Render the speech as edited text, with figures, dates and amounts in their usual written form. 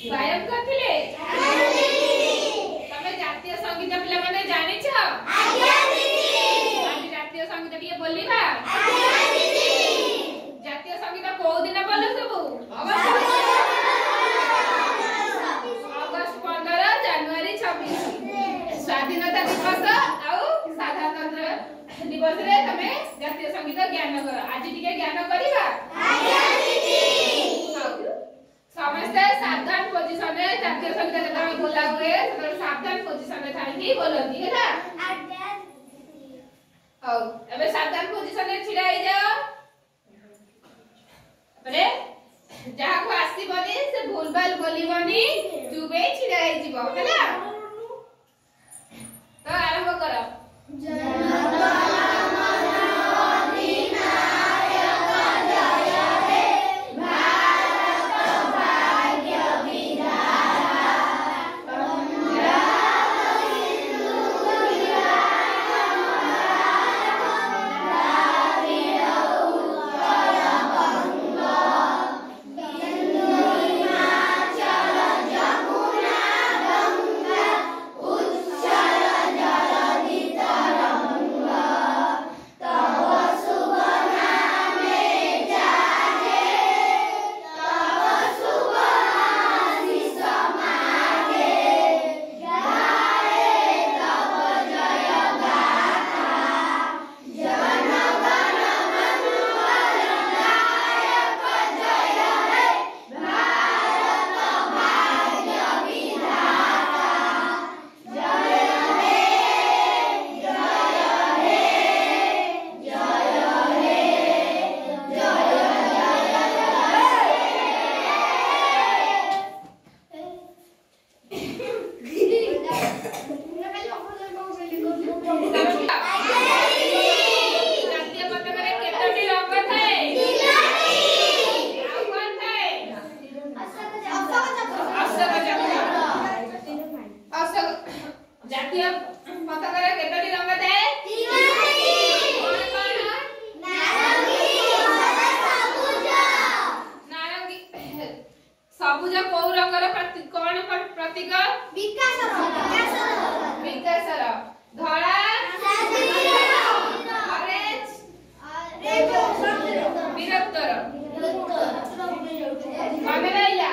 गायन करथिले तमे जातीय संगीत पिला माने जानि छ आज्ञा दीदी आज जातीय संगीत टिके बोलिबा आज्ञा दीदी जातीय संगीत को दिन बोल सब अगस्त 15 जनवरी 26 स्वाधीनता दिवस आउ साधारणतंत्र दिवस रे तमे जातीय संगीत ज्ञान कर आज टिके ज्ञान करिबा आज्ञा दीदी समस्त सावधान पोजीशन रे जातीय संगीत जब बोला हुए तो सावधान पोजीशन रे थाई बोलती है ना आज्ञा दीदी औ एबे सावधान पोजीशन रे छिड़ा हो जाओ अरे जहा को आसी बनी से भूलभाल बोलीबनी चुपे छिड़ा हो जीवो हैला तो आरंभ करो जातीय पताका रे केतोटी रंग थाए कोन कोन नारंगी सबुज नारंगी सबुज को रंगर कोन प्रतीक विकासर धड़ा ऑरेंज विरक्तर कने रहिला